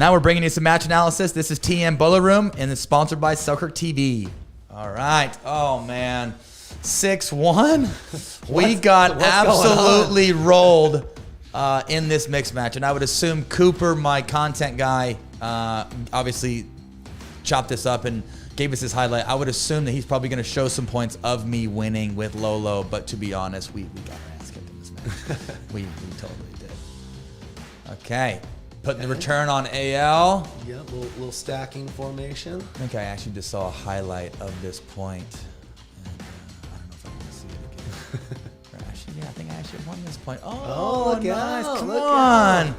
Now we're bringing you some match analysis. This is TM Boiler Room, and it's sponsored by Selkirk TV. All right. Oh, man. 6-1. We got absolutely rolled in this mixed match. And I would assume Cooper, my content guy, obviously chopped this up and gave us his highlight. I would assume that he's probably going to show some points of me winning with Lolo. But to be honest, we got our ass kicked in this match. we totally did. Okay. Putting the return on AL. Yep, little stacking formation. I think I actually just saw a highlight of this point. And, I don't know if I'm going to see it again. Actually, yeah, I think I actually won this point. Oh, nice. Come on.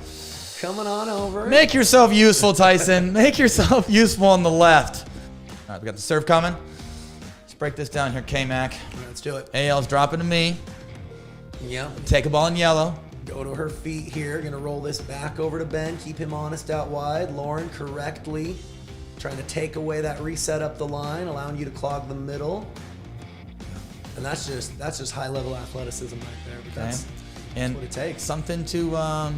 Coming on over. Make yourself useful, Tyson. Make yourself useful on the left. All right, we got the serve coming. Let's break this down here, K-Mac. Let's do it. AL's dropping to me. Yep. Take a ball in yellow. Go to her feet here. Gonna roll this back over to Ben. Keep him honest out wide. Lauren correctly trying to take away that reset up the line, allowing you to clog the middle. And that's just high level athleticism right there. But that's what it takes. Something to, I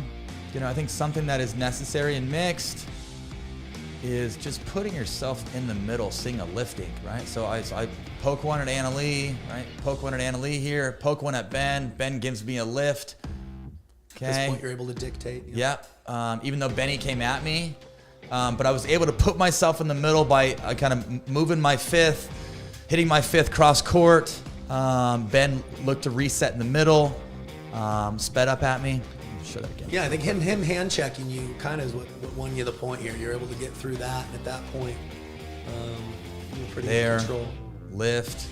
think something that is necessary and mixed is just putting yourself in the middle, seeing a lifting, right? So I poke one at Anna Leigh, right? Poke one at Anna Leigh here. Poke one at Ben. Ben gives me a lift. Okay. At this point, you're able to dictate. Yep. Even though Benny came at me, but I was able to put myself in the middle by kind of moving my fifth, hitting my fifth cross court. Ben looked to reset in the middle, sped up at me. Show that again. Yeah, I think him hand checking you kind of is what won you the point here. You're able to get through that, and at that point, you were pretty in control. Lift.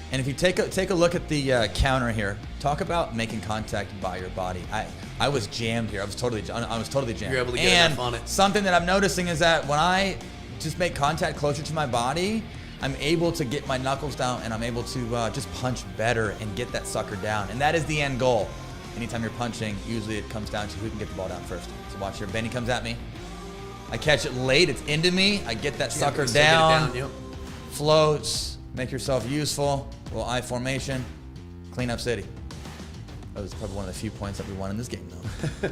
And if you take a look at the counter here, talk about making contact by your body. I was jammed here. I was totally jammed. You're able to get enough on it. Something that I'm noticing is that when I just make contact closer to my body, I'm able to get my knuckles down and I'm able to just punch better and get that sucker down. And that is the end goal. Anytime you're punching, usually it comes down to who can get the ball down first. So watch here. Benny comes at me. I catch it late. It's into me. I get that sucker down. Yep. Floats. Make yourself useful. Little I formation. Clean up city. That was probably one of the few points that we won in this game, though.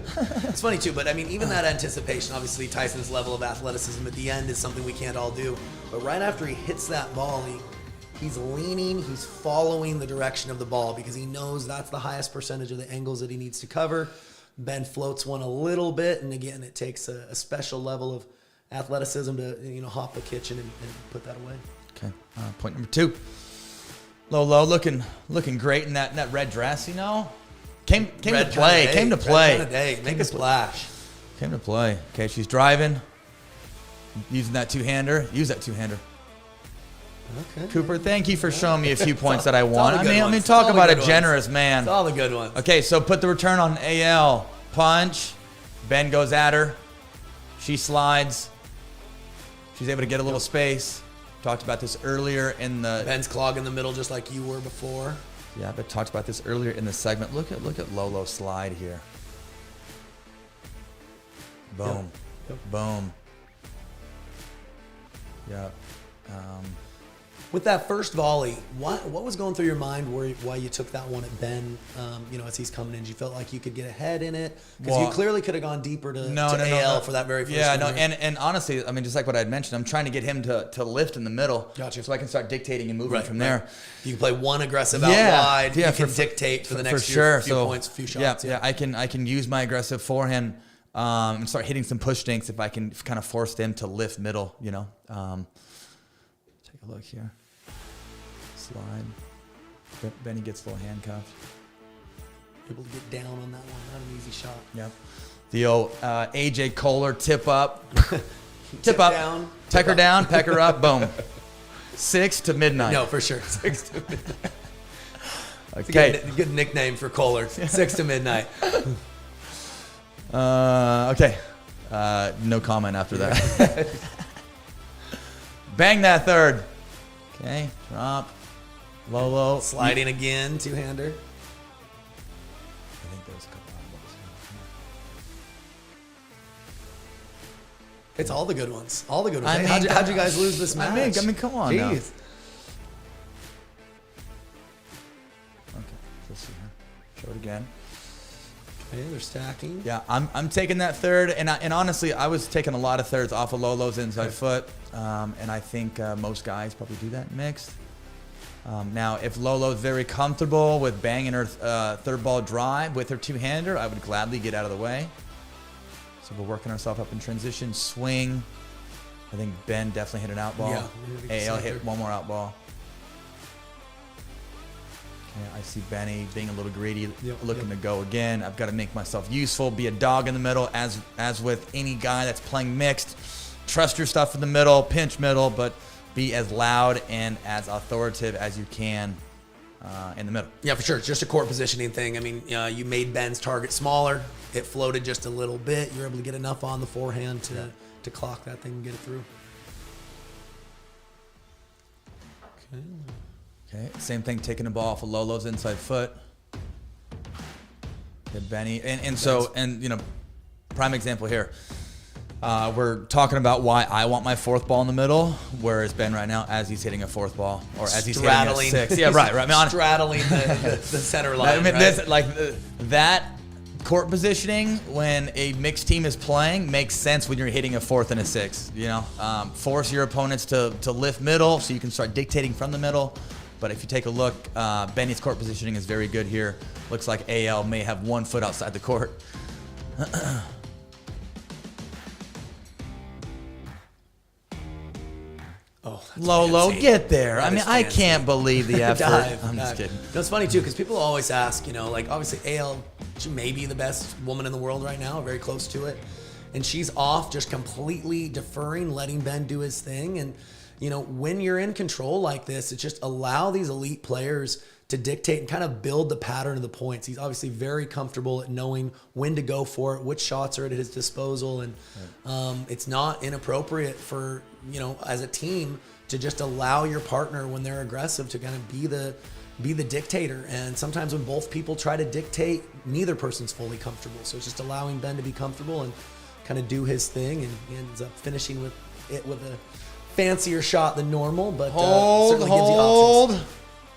It's funny, too, but I mean, even that anticipation, obviously Tyson's level of athleticism at the end is something we can't all do. But right after he hits that ball, he's leaning, he's following the direction of the ball because he knows that's the highest percentage of the angles that he needs to cover. Ben floats one a little bit, and again, it takes a special level of athleticism to hop the kitchen and put that away. Okay, point number 2. Lolo looking great in that red dress, Came to play. Came to play. Make a splash. Came to play. Okay, she's driving. Using that two-hander. Use that two-hander. Okay. Cooper, thank you for showing me a few points that I won. I mean, talk about a generous man. It's all the good ones. Okay, so put the return on AL. Punch. Ben goes at her. She slides. She's able to get a little space. Talked about this earlier in the... Ben's clog in the middle just like you were before. Yeah, but talked about this earlier in the segment. Look at Lolo slide here. Boom. Yep. Boom. Yep. With that first volley, what was going through your mind why you took that one at Ben, as he's coming in? You felt like you could get ahead in it? Because you clearly could have gone deeper to AL for that very first one. Yeah, and honestly, I mean, just like what I had mentioned, I'm trying to get him to lift in the middle. Gotcha. So I can start dictating and moving from there. You can play one aggressive out wide. Yeah, you can dictate for the next few points, few shots. Yeah, I can use my aggressive forehand and start hitting some push dinks if I can kind of force them to lift middle, Take a look here. Slide. Benny gets a little handcuffed. Able to get down on that one. Not an easy shot. Yep. The old AJ Kohler tip up. tip up. Down. Peck her down. Peck her up. Boom. 6 to midnight. No, for sure. 6 to midnight. Okay. It's a good nickname for Kohler. 6 to midnight. Okay. No comment after that. Bang that third. Okay. Drop. Lolo. Sliding again, two-hander. I think there's a couple of balls here. It's all the good ones. All the good ones. How'd you guys lose this match? I mean, come on. Jeez. Okay. Let's see here. Show it again. Okay, there's stacking. Yeah, I'm taking that third, and honestly, I was taking a lot of thirds off of Lolo's inside foot, and I think most guys probably do that mixed. Now, if Lolo's very comfortable with banging her third ball drive with her two-hander, I would gladly get out of the way. So we're working ourselves up in transition, swing. I think Ben definitely hit an out ball. Yeah, AL hit one more out ball. Okay, I see Benny being a little greedy, looking to go again. I've got to make myself useful, be a dog in the middle, as with any guy that's playing mixed. Trust your stuff in the middle, pinch middle, but be as loud and as authoritative as you can in the middle. Yeah, for sure. It's just a court positioning thing. I mean, you made Ben's target smaller. It floated just a little bit. You're able to get enough on the forehand to clock that thing and get it through. Okay, same thing, taking the ball off of Lolo's inside foot. Get Benny. And you know, prime example here. We're talking about why I want my fourth ball in the middle, whereas Ben right now, as he's hitting a fourth ball, or as he's hitting a six. Yeah, right. I mean, straddling the center line. I mean, right? That court positioning when a mixed team is playing makes sense when you're hitting a fourth and a six. You know, force your opponents to lift middle so you can start dictating from the middle. But if you take a look, Benny's court positioning is very good here. Looks like AL may have 1 foot outside the court. Lolo, get there. I mean, I can't believe the effort. I'm just kidding. No, it's funny, too, because people always ask, you know, like, obviously, AL, she may be the best woman in the world right now, very close to it. And she's off just completely deferring, letting Ben do his thing. And, you know, when you're in control like this, it's just allow these elite players to dictate and kind of build the pattern of the points. He's obviously very comfortable at knowing when to go for it, which shots are at his disposal. And it's not inappropriate for, you know, as a team to just allow your partner when they're aggressive to kind of be the dictator. And sometimes when both people try to dictate, neither person's fully comfortable. So it's just allowing Ben to be comfortable and kind of do his thing, and he ends up finishing with it with a fancier shot than normal, but certainly gives you options.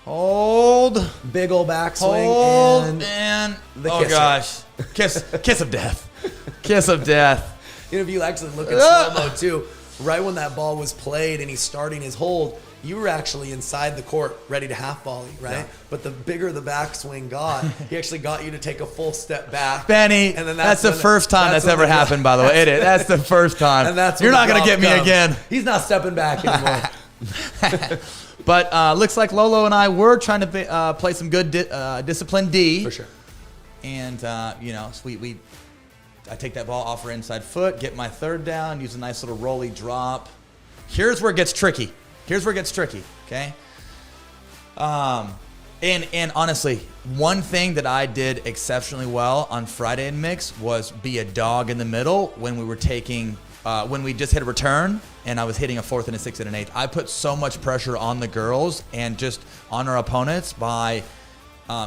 Hold. Big old backswing and the oh gosh, kiss of death, kiss of death. You know, if you actually look at slow mo too, right when that ball was played and he's starting his hold, you were actually inside the court ready to half volley, right? Yeah. But the bigger the backswing got, he actually got you to take a full step back. Benny, and then that's the first time that's ever happened, by the way. It is. That's the first time. And that's you're not going to get me again. He's not stepping back anymore. But looks like Lolo and I were trying to play some good discipline D. For sure. And, you know, I take that ball off her inside foot, get my third down, use a nice little rolly drop. Here's where it gets tricky. Okay? And honestly, one thing that I did exceptionally well on Friday in mix was be a dog in the middle when we were taking, when we just hit a return and I was hitting a fourth and a sixth and an eighth. I put so much pressure on the girls and just on our opponents by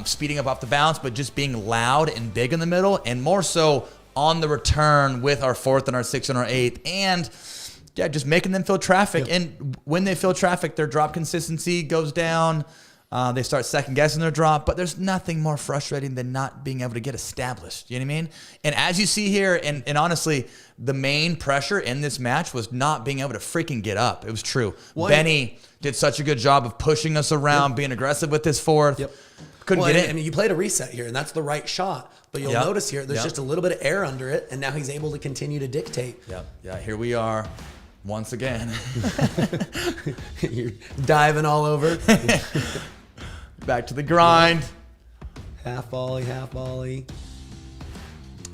speeding up off the bounce, but just being loud and big in the middle, and more so on the return with our fourth and our sixth and our eighth, and yeah, just making them feel traffic. Yep. And when they feel traffic, their drop consistency goes down. They start second guessing their drop, but there's nothing more frustrating than not being able to get established. You know what I mean? And as you see here, and honestly, the main pressure in this match was not being able to freaking get up. It was true. Benny did such a good job of pushing us around, being aggressive with his fourth. Yep. Couldn't get in. I mean, you played a reset here, and that's the right shot. But you'll notice here, there's just a little bit of air under it, and now he's able to continue to dictate. Yeah, here we are once again. You're diving all over. Back to the grind. Half volley.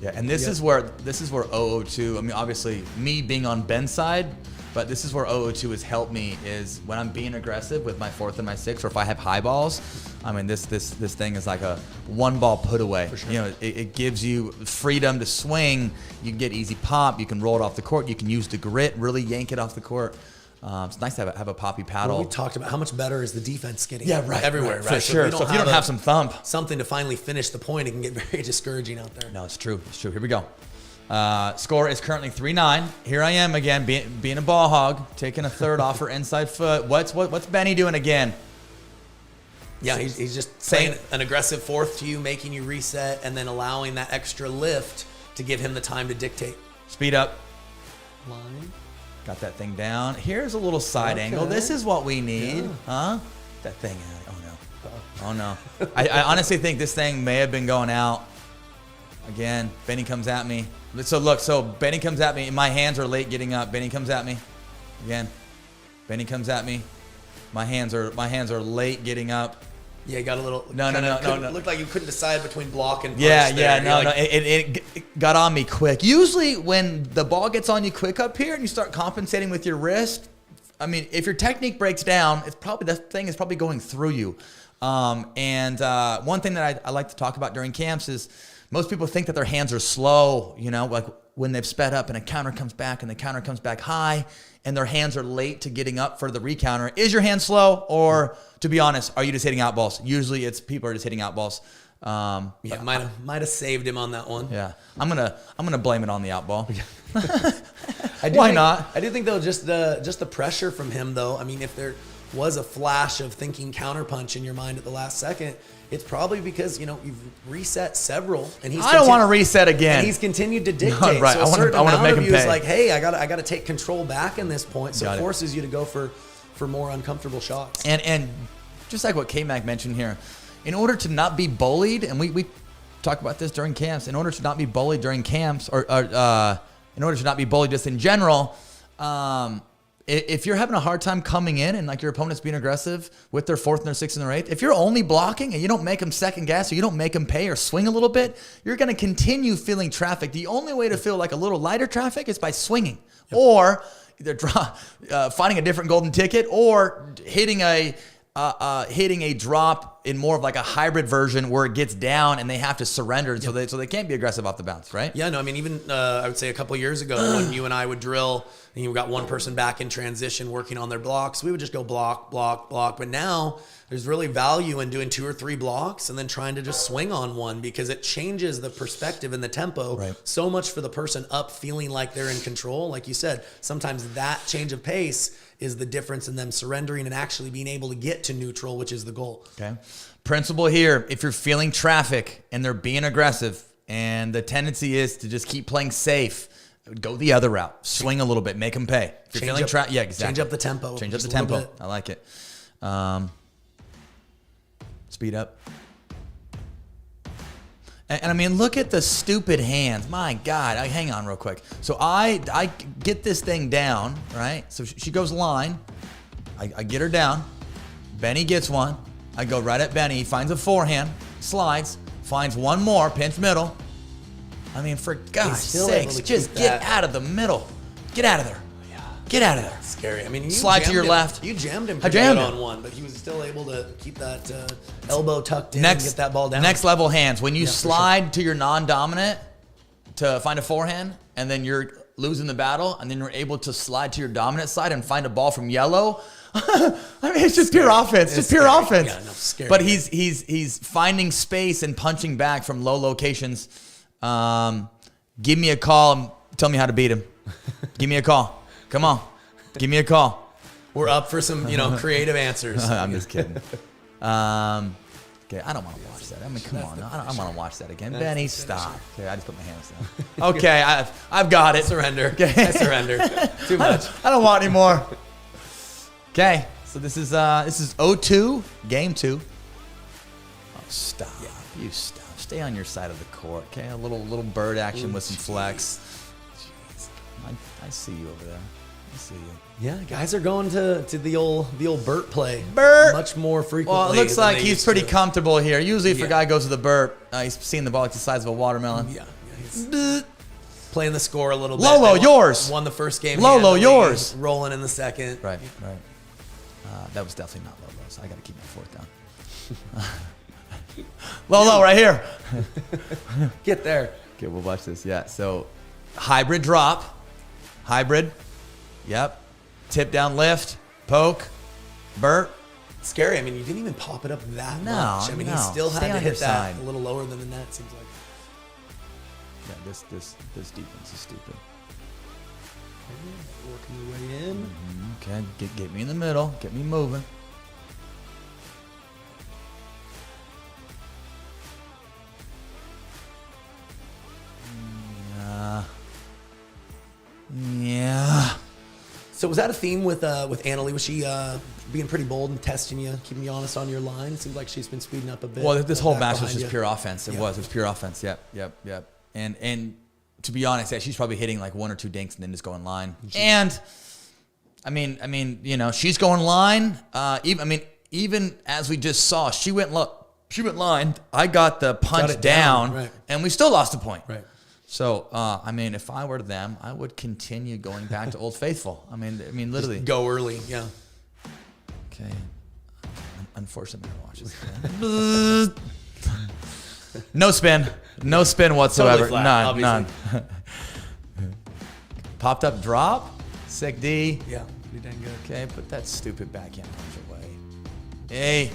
Yeah, and this is where 002, I mean, obviously, me being on Ben's side, but this is where 002 has helped me, is when I'm being aggressive with my fourth and my sixth, or if I have high balls, I mean, this thing is like a one ball put away. For sure. You know, it gives you freedom to swing. You can get easy pop. You can roll it off the court. You can use the grit, really yank it off the court. It's nice to have a poppy paddle. Well, we talked about how much better is the defense getting. Yeah, right. Everywhere, right? For sure. So if you don't have some thump, something to finally finish the point, it can get very discouraging out there. No, it's true. Here we go. Score is currently 3-9. Here I am again, being a ball hog, taking a third off her inside foot. What's Benny doing again? Yeah, he's just saying an aggressive fourth to you, making you reset, and then allowing that extra lift to give him the time to dictate. Speed up. Line. Got that thing down. Here's a little side angle. This is what we need. Huh? That thing out. Oh, no. I honestly think this thing may have been going out. Again, Benny comes at me. So Benny comes at me. My hands are late getting up. Benny comes at me. Again. Benny comes at me. My hands are late getting up. Yeah, you got a little. No. Looked like you couldn't decide between block and punch. No. It got on me quick. Usually, when the ball gets on you quick up here and you start compensating with your wrist, I mean, if your technique breaks down, it's probably that thing is probably going through you. One thing that I like to talk about during camps is most people think that their hands are slow. You know, like when they've sped up and a counter comes back and the counter comes back high, and their hands are late to getting up for the recounter. Is your hand slow, or to be honest, are you just hitting out balls? Usually, it's people are just hitting out balls. Might have saved him on that one. Yeah, I'm gonna blame it on the out ball. Why not? I do think though, just the pressure from him though. I mean, if there was a flash of thinking counterpunch in your mind at the last second, it's probably because you've reset several, and I don't want to reset again. And he's continued to dictate. No, right. So I want to make him pay. Is like, hey, I got to take control back in this point. So it forces you to go for more uncomfortable shots. And just like what K-Mac mentioned here, in order to not be bullied, and we talk about this during camps, in order to not be bullied during camps, or in order to not be bullied just in general, if you're having a hard time coming in and like your opponent's being aggressive with their fourth and their sixth and their eighth, if you're only blocking and you don't make them second guess or you don't make them pay or swing a little bit, you're going to continue feeling traffic. The only way to feel like a little lighter traffic is by swinging or either finding a different golden ticket or hitting a drop in more of like a hybrid version where it gets down and they have to surrender, and so they can't be aggressive off the bounce, right? Yeah, no, I mean, even I would say a couple of years ago when you and I would drill and you got one person back in transition working on their blocks, we would just go block. But now there's really value in doing 2 or 3 blocks and then trying to just swing on one, because it changes the perspective and the tempo so much for the person up feeling like they're in control. Like you said, sometimes that change of pace is the difference in them surrendering and actually being able to get to neutral, which is the goal. Okay. Principle here, if you're feeling traffic and they're being aggressive and the tendency is to just keep playing safe, go the other route. Swing a little bit. Make them pay. If you're feeling traffic, yeah, exactly. Change up the tempo. Change up the tempo. I like it. Speed up. And I mean, look at the stupid hands. My God. Hang on real quick. So I get this thing down, right? So she goes line. I get her down. Benny gets one. I go right at Benny. He finds a forehand. Slides. Finds one more. Pinch middle. I mean, for God's sakes, just get out of the middle. Get out of there. Yeah. Get out of there. It's scary. I mean, you slide to your left. You jammed him on one, but he was still able to keep that elbow tucked in and get that ball down. Next level hands. When you slide to your non-dominant to find a forehand, and then you're losing the battle, and then you're able to slide to your dominant side and find a ball from yellow. I mean, it's just pure offense. Just pure offense. Yeah, no, scary. But he's finding space and punching back from low locations. Give me a call and tell me how to beat him. Give me a call. Come on. Give me a call. We're up for some, creative answers. I'm just kidding. Okay, I don't want to watch that. I mean, come on. I don't want to watch that again. Benny, stop. Okay, I just put my hands down. Okay, I've got it. Surrender. Okay. I surrender. Too much. I don't want any more. Okay, so this is 0-2, game 2. Oh, stop. Yeah. You stop. Stay on your side of the court, okay? A little bird action with some flex. Jeez. I see you over there. I see you. Yeah, guys are going to the old Burt play. Burt! Much more frequently. Well, it looks like he's pretty comfortable here. Usually if a guy goes to the Burt, he's seeing the ball like the size of a watermelon. Yeah. He's playing the score a little bit. Lolo, yours. Won the first game. Lolo, yours. Rolling in the second. Right. That was definitely not Lolo, so I got to keep my fourth down. Lolo, right here. Get there. Okay, we'll watch this. Yeah, so hybrid drop. Hybrid. Yep. Tip down lift. Poke. Burt. Scary. I mean, you didn't even pop it up that much. I mean, he still had to hit that a little lower than the net, seems like. Yeah, this defense is stupid. Working your way in. Mm-hmm. Okay, get me in the middle. Get me moving. So was that a theme with Annalie? Was she being pretty bold and testing you, keeping you honest on your line? It seems like she's been speeding up a bit. Well, this whole back match was behind just you. pure offense. It was pure offense. Yep. And to be honest, yeah, she's probably hitting like 1 or 2 dinks and then just going line. And I mean, you know, she's going line. Even as we just saw, she went line. I got the punch down, right. And we still lost a point. Right. So, I mean, if I were them, I would continue going back to Old Faithful. I mean, literally. Just go early, yeah. Okay. Unfortunately, I'm watching this. No spin whatsoever. Totally flat, None. Popped up drop. Sick D. Yeah, pretty dang good. Okay, put that stupid backhand punch away. Hey.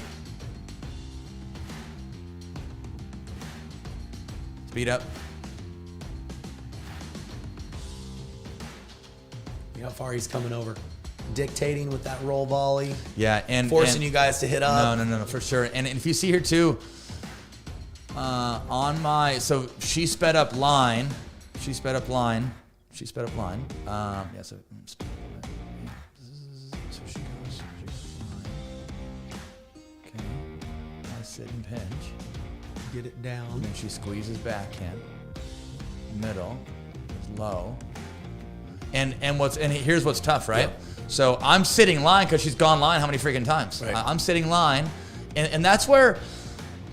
Speed up. How far he's coming over. Dictating with that roll volley. Yeah, and forcing you guys to hit up. No, for sure. And if you see here too, so she sped up line. Yeah, so speed up line. So she goes line. Okay. I sit and pinch. Get it down. And then she squeezes backhand. Middle. Low. And here's what's tough, right? Yep. So I'm sitting line because she's gone line how many freaking times? Right. I'm sitting line, and that's where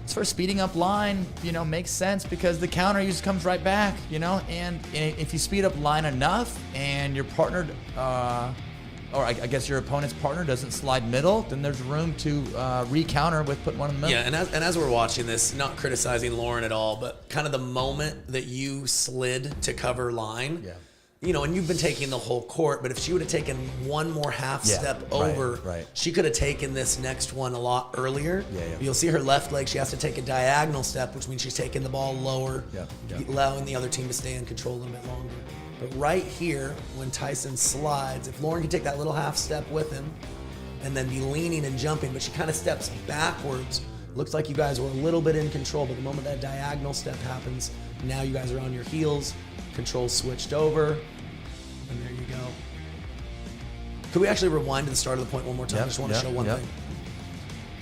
speeding up line, you know, makes sense because the counter usually comes right back, you know. And if you speed up line enough, and your partner, or I guess your opponent's partner doesn't slide middle, then there's room to re-counter with putting one in the middle. Yeah, and as we're watching this, not criticizing Lauren at all, but kind of the moment that you slid to cover line. Yeah. You know, and you've been taking the whole court, but if she would have taken one more half step over, right. She could have taken this next one a lot earlier. Yeah. You'll see her left leg, she has to take a diagonal step, which means she's taking the ball lower, allowing the other team to stay in control a little bit longer. But right here, when Tyson slides, if Lauren can take that little half step with him and then be leaning and jumping, but she kind of steps backwards, looks like you guys were a little bit in control, but the moment that diagonal step happens, now you guys are on your heels. Controls switched over, and there you go. Could we actually rewind to the start of the point one more time? I just want to show one thing.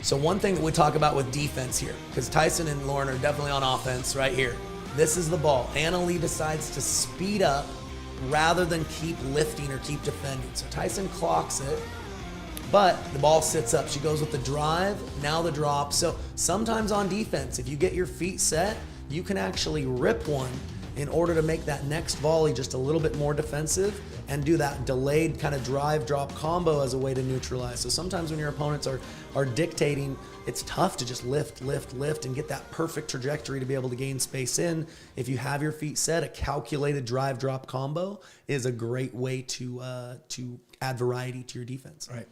So one thing that we talk about with defense here, because Tyson and Lauren are definitely on offense right here. This is the ball. Annalie decides to speed up rather than keep lifting or keep defending. So Tyson clocks it, but the ball sits up. She goes with the drive, now the drop. So sometimes on defense, if you get your feet set, you can actually rip one in order to make that next volley just a little bit more defensive and do that delayed kind of drive drop combo as a way to neutralize. So sometimes when your opponents are dictating, it's tough to just lift and get that perfect trajectory to be able to gain space in. If you have your feet set, a calculated drive drop combo is a great way to add variety to your defense. Right.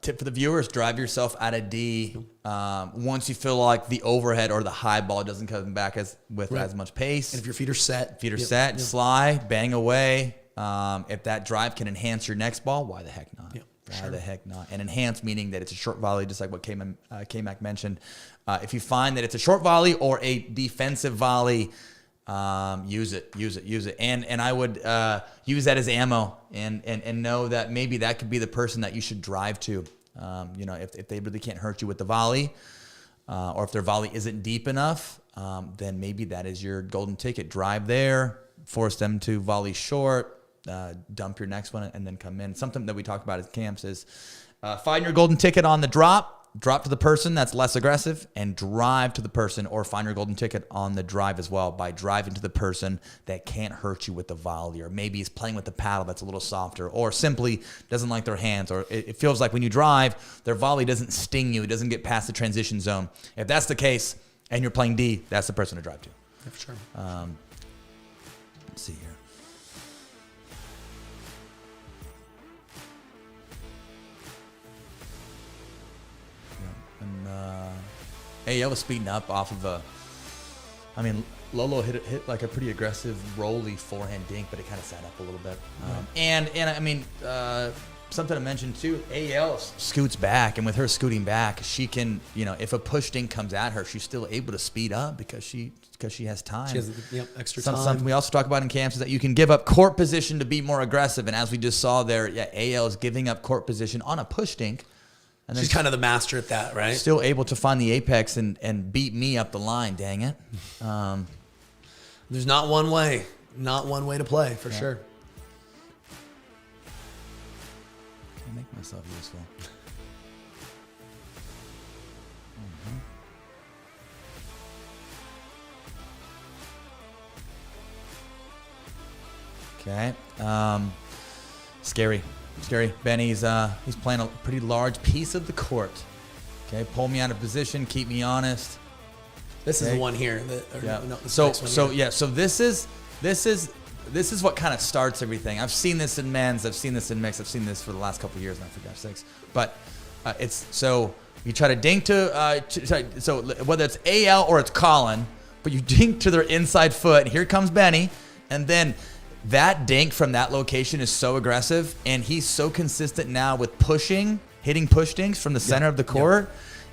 Tip for the viewers, drive yourself out of D once you feel like the overhead or the high ball doesn't come back as much pace. And if your feet are set. Slide, bang away. If that drive can enhance your next ball, why the heck not? Why the heck not? And enhance meaning that it's a short volley, just like what K-Mac mentioned. If you find that it's a short volley or a defensive volley, use it. And I would use that as ammo and know that maybe that could be the person that you should drive to. You know, if they really can't hurt you with the volley, or if their volley isn't deep enough, then maybe that is your golden ticket. Drive there, force them to volley short, dump your next one, and then come in. Something that we talked about at camps is find your golden ticket on the drop to the person that's less aggressive, and drive to the person, or find your golden ticket on the drive as well by driving to the person that can't hurt you with the volley, or maybe is playing with the paddle that's a little softer, or simply doesn't like their hands, or it feels like when you drive, their volley doesn't sting you, it doesn't get past the transition zone. If that's the case, and you're playing D, that's the person to drive to. Yeah, for sure. Let's see here. Ayo was speeding up off of Lolo hit like a pretty aggressive rolly forehand dink, but it kind of sat up a little bit. something to mention too. AL scoots back, and with her scooting back, she can, if a push dink comes at her, she's still able to speed up because she has time. She has extra time. Something we also talk about in camps is that you can give up court position to be more aggressive, and as we just saw there, AL is giving up court position on a push dink. And she's kind of the master at that, right? Still able to find the apex and beat me up the line. Dang it! There's not one way to play for sure. Can make myself useful. Okay. Scary. Benny's he's playing a pretty large piece of the court. Okay, pull me out of position, keep me honest. This is the one here. So this is what kind of starts everything. I've seen this in men's, I've seen this in mixed, I've seen this for the last couple of years now, for gosh sakes. But it's so you try to dink so whether it's AL or it's Colin, but you dink to their inside foot, and here comes Benny, and then that dink from that location is so aggressive, and he's so consistent now with hitting push dinks from the center of the court,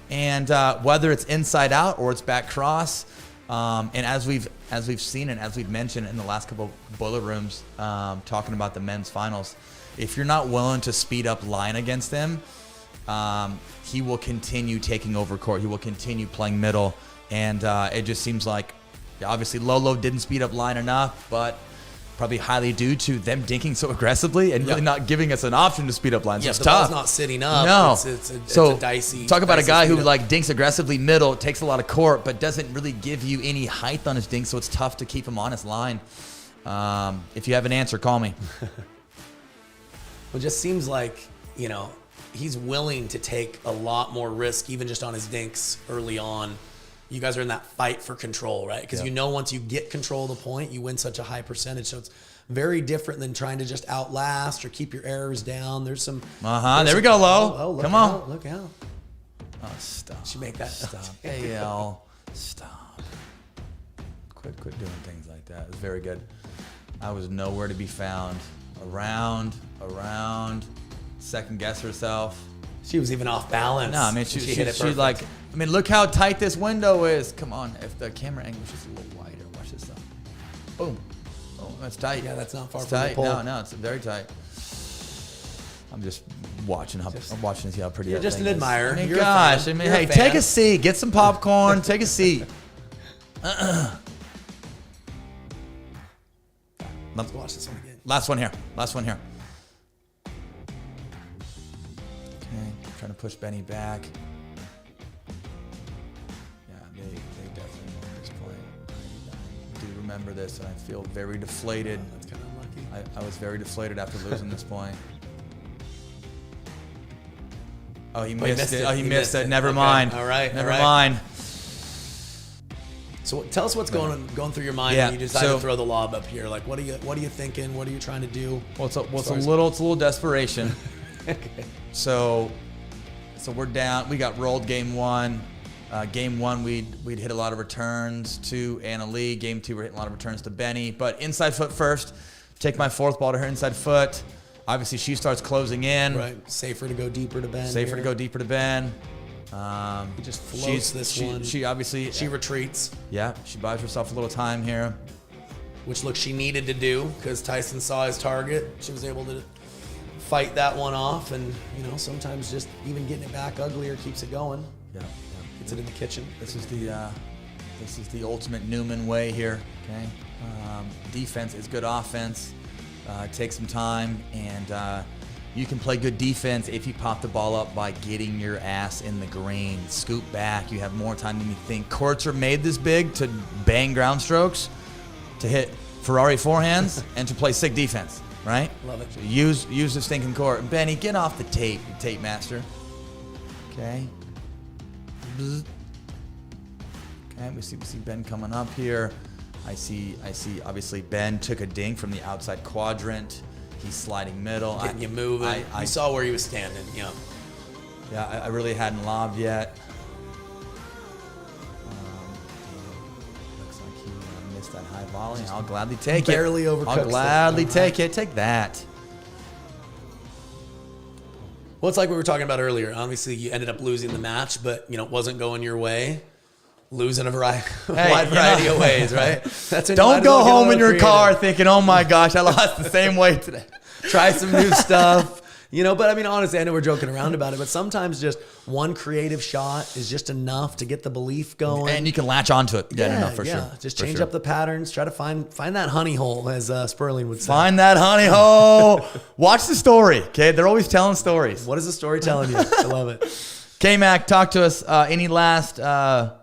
and whether it's inside out or it's back cross, and as we've seen and as we've mentioned in the last couple of boiler rooms, talking about the men's finals, if you're not willing to speed up line against him, he will continue taking over court. He will continue playing middle, and it just seems like obviously Lolo didn't speed up line enough, but probably highly due to them dinking so aggressively and really not giving us an option to speed up lines. Yeah, it's the tough. ball's not sitting up. No. It's a dicey. Talk about a guy who speed up. dinks aggressively middle, takes a lot of court, but doesn't really give you any height on his dink, so it's tough to keep him on his line. If you have an answer, call me. It just seems like, he's willing to take a lot more risk, even just on his dinks early on. You guys are in that fight for control, right? Because once you get control of the point, you win such a high percentage. So it's very different than trying to just outlast or keep your errors down. There's some. There we go, Lo. Oh, come on. Look out. Oh, stop. Should make that. Stop. AL. Stop. Quit doing things like that. It was very good. I was nowhere to be found. Around. Second guess herself. She was even off balance. No, I mean, she hit it perfect. like, look how tight this window is. Come on, if the camera angle was just a little wider, watch this stuff. Boom. Oh, that's tight. Yeah, that's not far it's from tight. the pole. No, it's very tight. I'm just watching to see how pretty. You're that just thing an is. admirer. I mean, You're gosh, a fan. hey, take a seat, get some popcorn, take a seat. Let's watch this one again. Last one here. Okay, trying to push Benny back. Yeah, they definitely won this point. I do remember this, and I feel very deflated. That's kind of unlucky. I was very deflated after losing this point. Oh, he missed it. Oh, he missed it. Never mind. All right. Never mind. So tell us what's going through your mind when you decide to throw the lob up here. Like, what are you thinking? What are you trying to do? Well, it's a little desperation. Okay. So we're down. We got rolled game one. Game one, we'd hit a lot of returns to Anna Leigh. Game two, we're hitting a lot of returns to Benny. But inside foot first. Take my fourth ball to her inside foot. Obviously, she starts closing in. Right. Safer to go deeper to Ben. He just floats this one. She obviously... She retreats. Yeah, she buys herself a little time here. Which, look, she needed to do because Tyson saw his target. She was able to fight that one off. And, sometimes just even getting it back uglier keeps it going. Yeah. Gets it in the kitchen. This is the ultimate Newman way here, okay? Defense is good offense. Take some time, and you can play good defense if you pop the ball up by getting your ass in the green. Scoop back. You have more time than you think. Courts are made this big to bang ground strokes, to hit Ferrari forehands, and to play sick defense, right? Love it. So use the stinking court. Benny, get off the tape, you tape master. Okay. Bzz. Okay, we see Ben coming up here. I see obviously Ben took a dink from the outside quadrant. He's sliding middle. Getting you moving. I saw where he was standing. Yeah. Yeah, I really hadn't lobbed yet. Looks like he missed that high volley. I'll gladly take it. Barely overcooked. I'll gladly take it. Take that. Well, it's like we were talking about earlier. Obviously, you ended up losing the match, but it wasn't going your way. Losing a wide variety of ways, right? Don't go home in your car thinking, "Oh my gosh, I lost the same weight today." Try some new stuff. But I mean, honestly, I know we're joking around about it, but sometimes just one creative shot is just enough to get the belief going. And you can latch onto it. For sure. Just change up the patterns. Try to find that honey hole, as Sperling would say. Find that honey hole. Watch the story, okay? They're always telling stories. What is the story telling you? I love it. K-Mac, talk to us. Any last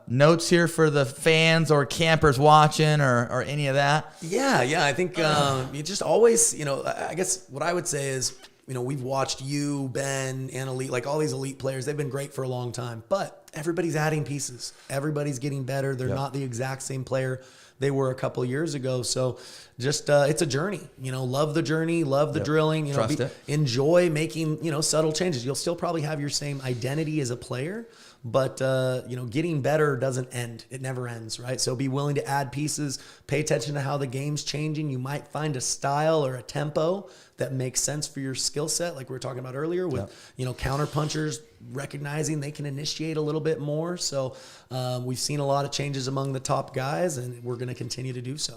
notes here for the fans or campers watching or any of that? Yeah. I think you just always, I guess what I would say is, we've watched you, Ben, and Elite, like all these elite players. They've been great for a long time, but everybody's adding pieces. Everybody's getting better. They're not the exact same player they were a couple years ago. So just, it's a journey, love the journey, love the drilling, Trust it. enjoy making, subtle changes. You'll still probably have your same identity as a player, but, getting better doesn't end. It never ends, right? So be willing to add pieces, pay attention to how the game's changing. You might find a style or a tempo that makes sense for your skill set, like we were talking about earlier with, counter punchers recognizing they can initiate a little bit more. So we've seen a lot of changes among the top guys, and we're going to continue to do so.